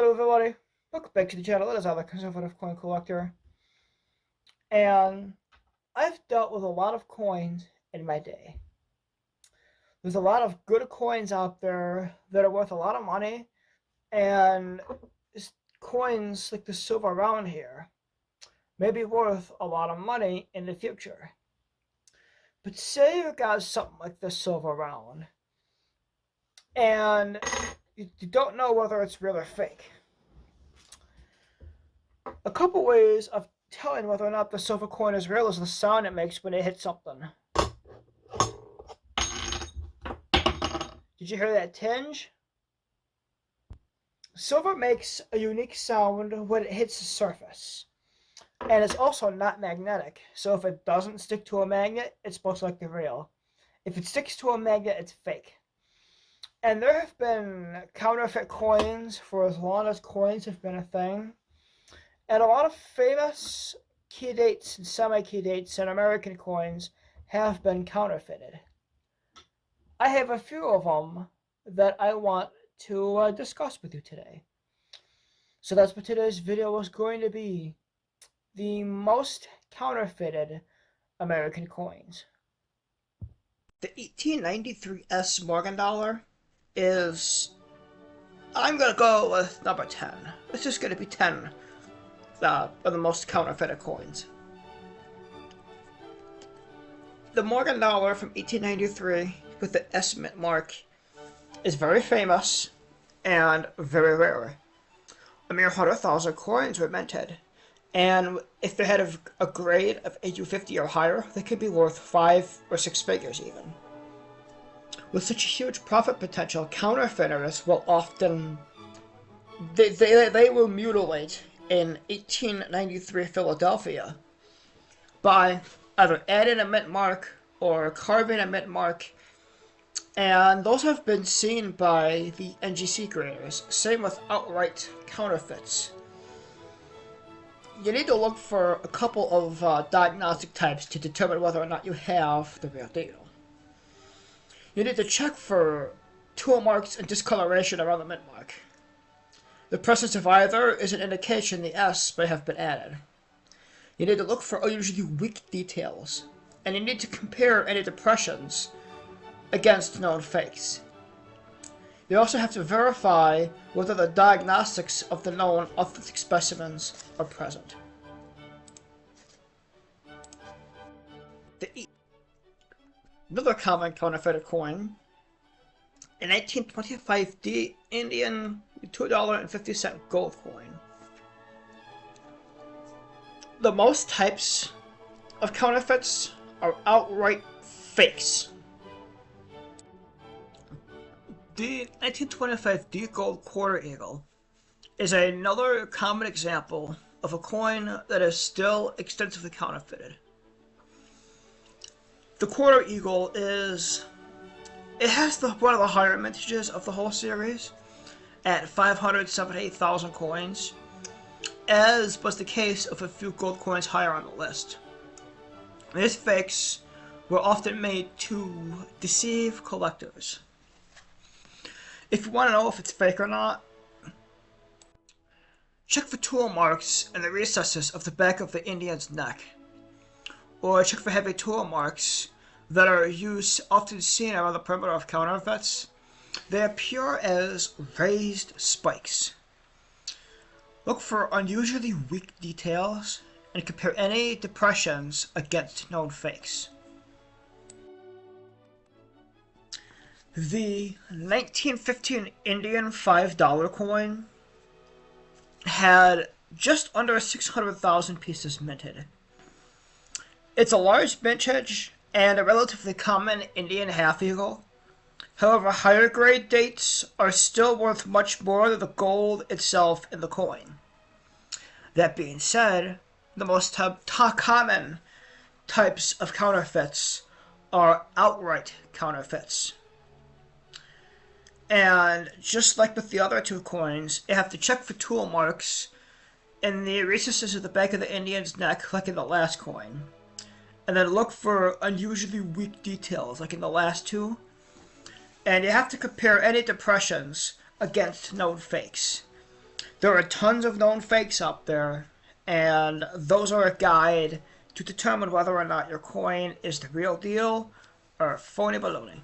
Hello everybody, welcome back to the channel. It is the Conservative Coin Collector, and I've dealt with a lot of coins in my day. There's a lot of good coins out there that are worth a lot of money, and coins like the silver round here may be worth a lot of money in the future. But say you got something like the silver round, and you don't know whether it's real or fake. A couple ways of telling whether or not the silver coin is real is the sound it makes when it hits something. Did you hear that tinge? Silver makes a unique sound when it hits the surface. And it's also not magnetic, so if it doesn't stick to a magnet, it's most likely real. If it sticks to a magnet, it's fake. And there have been counterfeit coins for as long as coins have been a thing. And a lot of famous key dates and semi-key dates in American coins have been counterfeited. I have a few of them that I want to discuss with you today. So that's what today's video is going to be. The most counterfeited American coins. The 1893 S Morgan dollar is, I'm going to go with number 10. It's just going to be 10. Of the most counterfeited coins. The Morgan dollar from 1893 with the S mint mark is very famous and very rare. A mere 100,000 coins were minted, and if they had a grade of AU50 or higher, they could be worth 5 or 6 figures even. With such a huge profit potential, counterfeiters will often they will mutilate in 1893 Philadelphia by either adding a mint mark or carving a mint mark, and those have been seen by the NGC graders. Same with outright counterfeits. You need to look for a couple of diagnostic types to determine whether or not you have the real deal. You need to check for tool marks and discoloration around the mint mark. The presence of either is an indication the S may have been added. You need to look for unusually weak details, and you need to compare any depressions against known fakes. You also have to verify whether the diagnostics of the known authentic specimens are present. Another common counterfeited coin, a 1925 D Indian $2.50 gold coin. The most types of counterfeits are outright fakes. The 1925 D gold quarter eagle is another common example of a coin that is still extensively counterfeited. The quarter eagle has one of the higher mintages of the whole series at 578,000 coins, as was the case of a few gold coins higher on the list. These fakes were often made to deceive collectors. If you want to know if it's fake or not, check for tool marks in the recesses of the back of the Indian's neck, or check for heavy tool marks that are often seen around the perimeter of counterfeits. They appear as raised spikes. Look for unusually weak details and compare any depressions against known fakes. The 1915 Indian $5 coin had just under 600,000 pieces minted. It's a large mintage and a relatively common Indian half-eagle. However, higher grade dates are still worth much more than the gold itself in the coin. That being said, the most common types of counterfeits are outright counterfeits. And just like with the other two coins, you have to check for tool marks in the recesses of the back of the Indian's neck, like in the last coin. And then look for unusually weak details, like in the last two. And you have to compare any depressions against known fakes. There are tons of known fakes out there, and those are a guide to determine whether or not your coin is the real deal or phony baloney.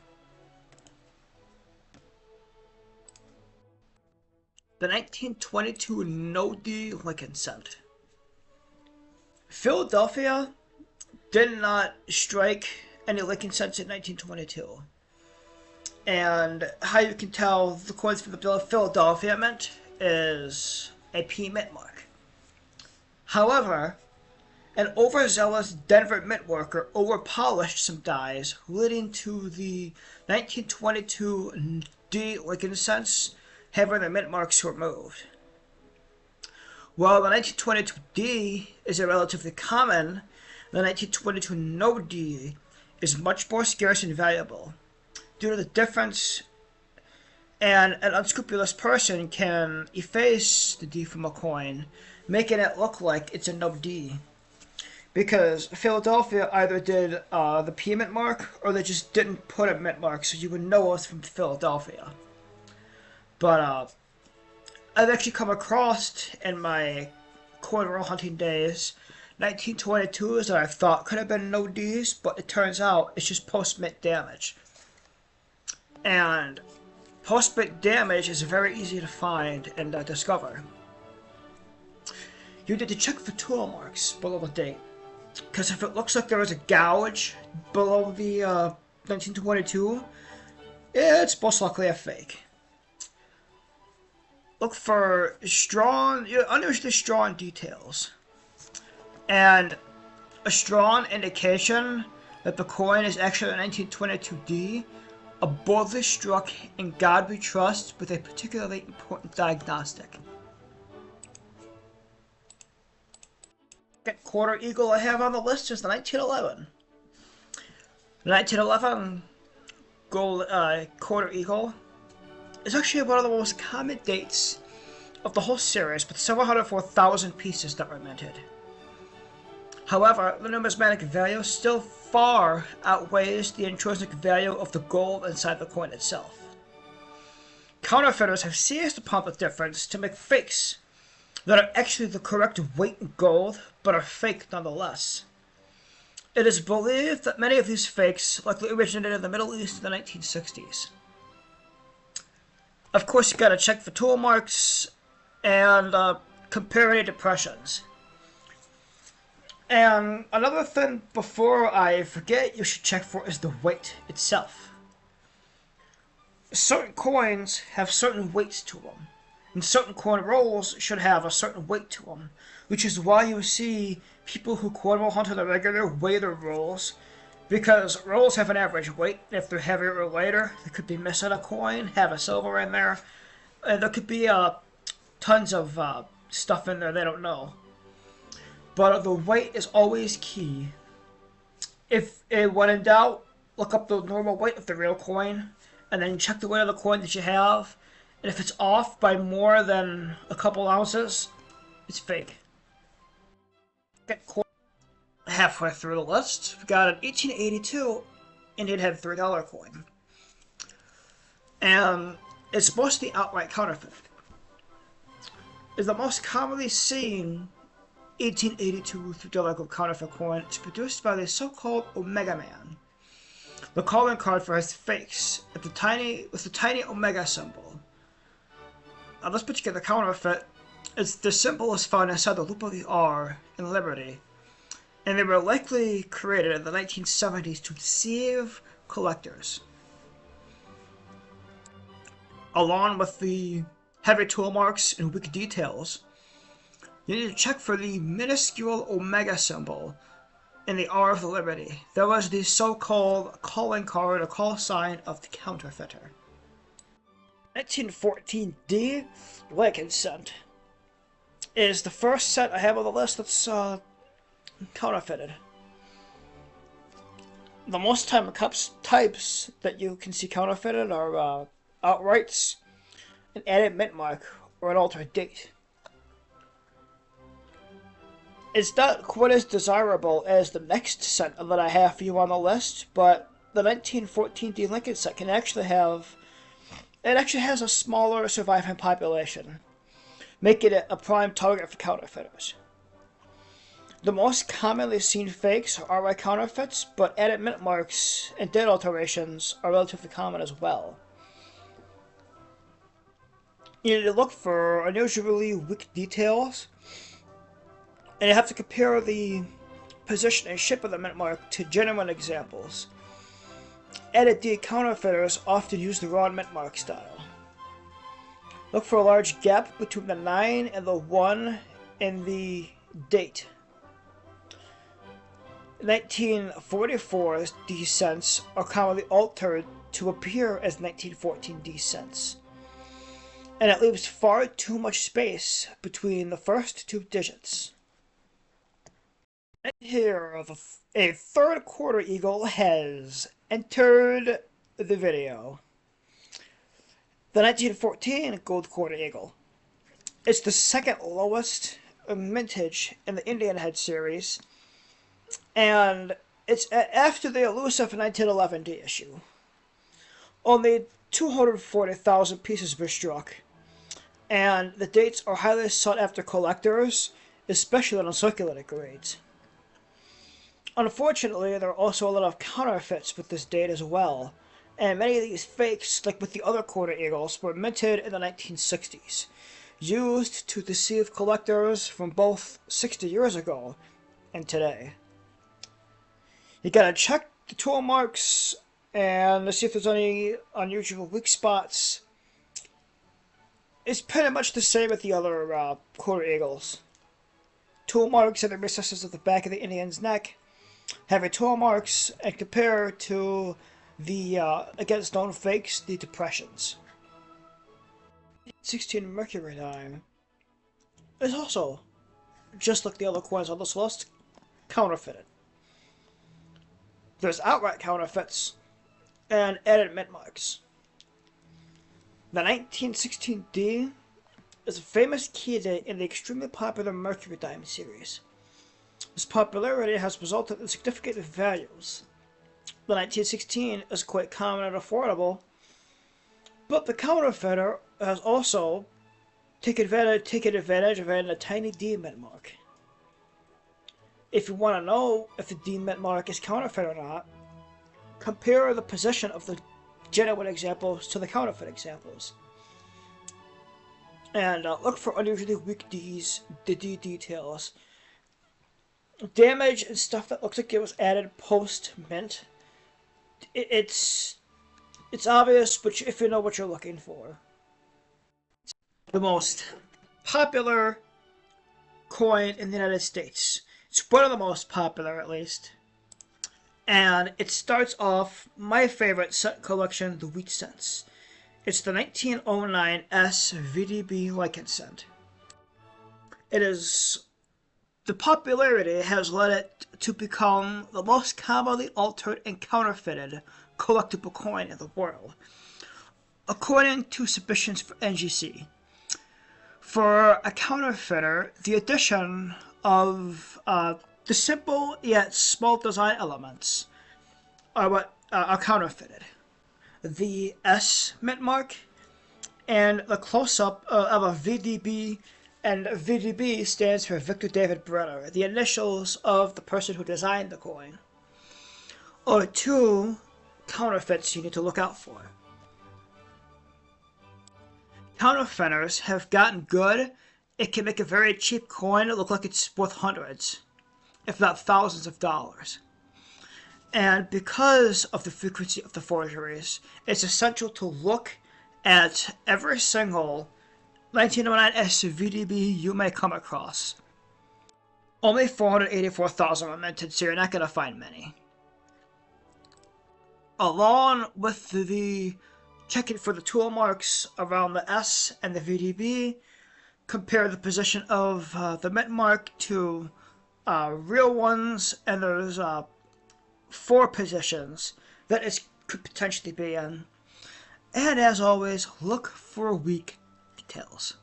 The 1922 no-D Lincoln cent. Philadelphia did not strike any Lincoln cents in 1922. And how you can tell the coins from the Philadelphia Mint is a P mint mark. However, an overzealous Denver mint worker overpolished some dies, leading to the 1922 D Lincoln cents having their mint marks removed. While the 1922 D is a relatively common, the 1922 no D is much more scarce and valuable. Due to the difference, and an unscrupulous person can efface the D from a coin, making it look like it's a no D. Because Philadelphia either did the P mint mark, or they just didn't put a mint mark, so you would know it's from Philadelphia. But I've actually come across in my coin roll hunting days 1922s that I thought could have been no Ds, but it turns out it's just post-mint damage. And post-mint damage is very easy to find and discover. You need to check for tool marks below the date, because if it looks like there was a gouge below the 1922, it's most likely a fake. Look for unusually strong details, and a strong indication that the coin is actually a 1922D, a boldly struck in God we trust with a particularly important diagnostic. Second quarter eagle I have on the list is the 1911. The 1911 gold quarter eagle is actually one of the most common dates of the whole series, with 704,000 pieces that were minted. However, the numismatic value still far outweighs the intrinsic value of the gold inside the coin itself. Counterfeiters have seized upon the difference to make fakes that are actually the correct weight in gold, but are fake nonetheless. It is believed that many of these fakes likely originated in the Middle East in the 1960s. Of course, you gotta check for tool marks and compare any depressions. And another thing before I forget you should check for is the weight itself. Certain coins have certain weights to them, and certain coin rolls should have a certain weight to them, which is why you see people who coin roll hunt on the regular weigh their rolls, because rolls have an average weight. If they're heavier or lighter, they could be missing a coin, have a silver in there, and there could be tons of stuff in there they don't know. But the weight is always key. If when in doubt, look up the normal weight of the real coin, and then check the weight of the coin that you have. And if it's off by more than a couple ounces, it's fake. Halfway through the list, we got an 1882 Indian head $3 coin. And it's mostly outright counterfeit. It's the most commonly seen 1882 $3 gold counterfeit coin. It's produced by the so-called Omega Man. The calling card for his face with the tiny Omega symbol. Now this particular counterfeit, the symbol is found inside the loop of the R in Liberty, and they were likely created in the 1970s to deceive collectors. Along with the heavy tool marks and weak details, you need to check for the minuscule Omega symbol in the R of the Liberty. That was the so-called calling card or call sign of the counterfeiter. 1914 D Lincoln cent is the first cent I have on the list that's counterfeited. The most types that you can see counterfeited are outrights, an added mint mark, or an altered date. It's not quite as desirable as the next cent that I have for you on the list, but the 1914 D Lincoln cent can actually has a smaller surviving population. making it a prime target for counterfeiters. The most commonly seen fakes are by counterfeits, but added mint marks and date alterations are relatively common as well. You need to look for unusually weak details, and you have to compare the position and shape of the mint mark to genuine examples. Added D counterfeiters often use the raw mint mark style. Look for a large gap between the 9 and the 1 in the date. 1944 D cents are commonly altered to appear as 1914 D cents, and it leaves far too much space between the first two digits. And here, a third quarter eagle has entered the video. The 1914 gold quarter eagle. It's the second lowest mintage in the Indian Head series, and it's after the elusive 1911 D issue. Only 240,000 pieces were struck, and the dates are highly sought after collectors, especially on circulated grades. Unfortunately, there are also a lot of counterfeits with this date as well, and many of these fakes, like with the other quarter eagles, were minted in the 1960s, used to deceive collectors from both 60 years ago and today. You gotta check the tool marks and see if there's any unusual weak spots. It's pretty much the same with the other quarter eagles. Tool marks in the recesses of the back of the Indian's neck have your tool marks, and compare to the against known fakes, the depressions. 16 mercury dime is also, just like the other coins on this list, counterfeited. There's outright counterfeits and added mint marks. The 1916 D is a famous key date in the extremely popular Mercury Diamond series. This popularity has resulted in significant values. The 1916 is quite common and affordable, but the counterfeiter has also taken advantage of adding a tiny D mint mark. If you want to know if the D mint mark is counterfeit or not, compare the position of the genuine examples to the counterfeit examples, and look for unusually weak D details. Damage and stuff that looks like it was added post-mint. It's obvious, but if you know what you're looking for. The most popular coin in the United States. It's one of the most popular, at least. And it starts off my favorite cent collection, the wheat cents. It's the 1909 SVDB Lycan cent. The popularity has led it to become the most commonly altered and counterfeited collectible coin in the world, according to submissions for NGC. For a counterfeiter, the addition of the simple yet small design elements are what are counterfeited. The S mint mark and the close-up of a VDB, and VDB stands for Victor David Brenner, the initials of the person who designed the coin, are two counterfeits you need to look out for. Counterfeiters have gotten good. It can make a very cheap coin look like it's worth hundreds, if not thousands of dollars. And because of the frequency of the forgeries, it's essential to look at every single 1909 SVDB you may come across. Only 484,000 were minted, so you're not going to find many. Along with the checking for the tool marks around the S and the VDB, compare the position of the mint mark to real ones, and there's 4 positions that it could potentially be in. And as always, look for weak details.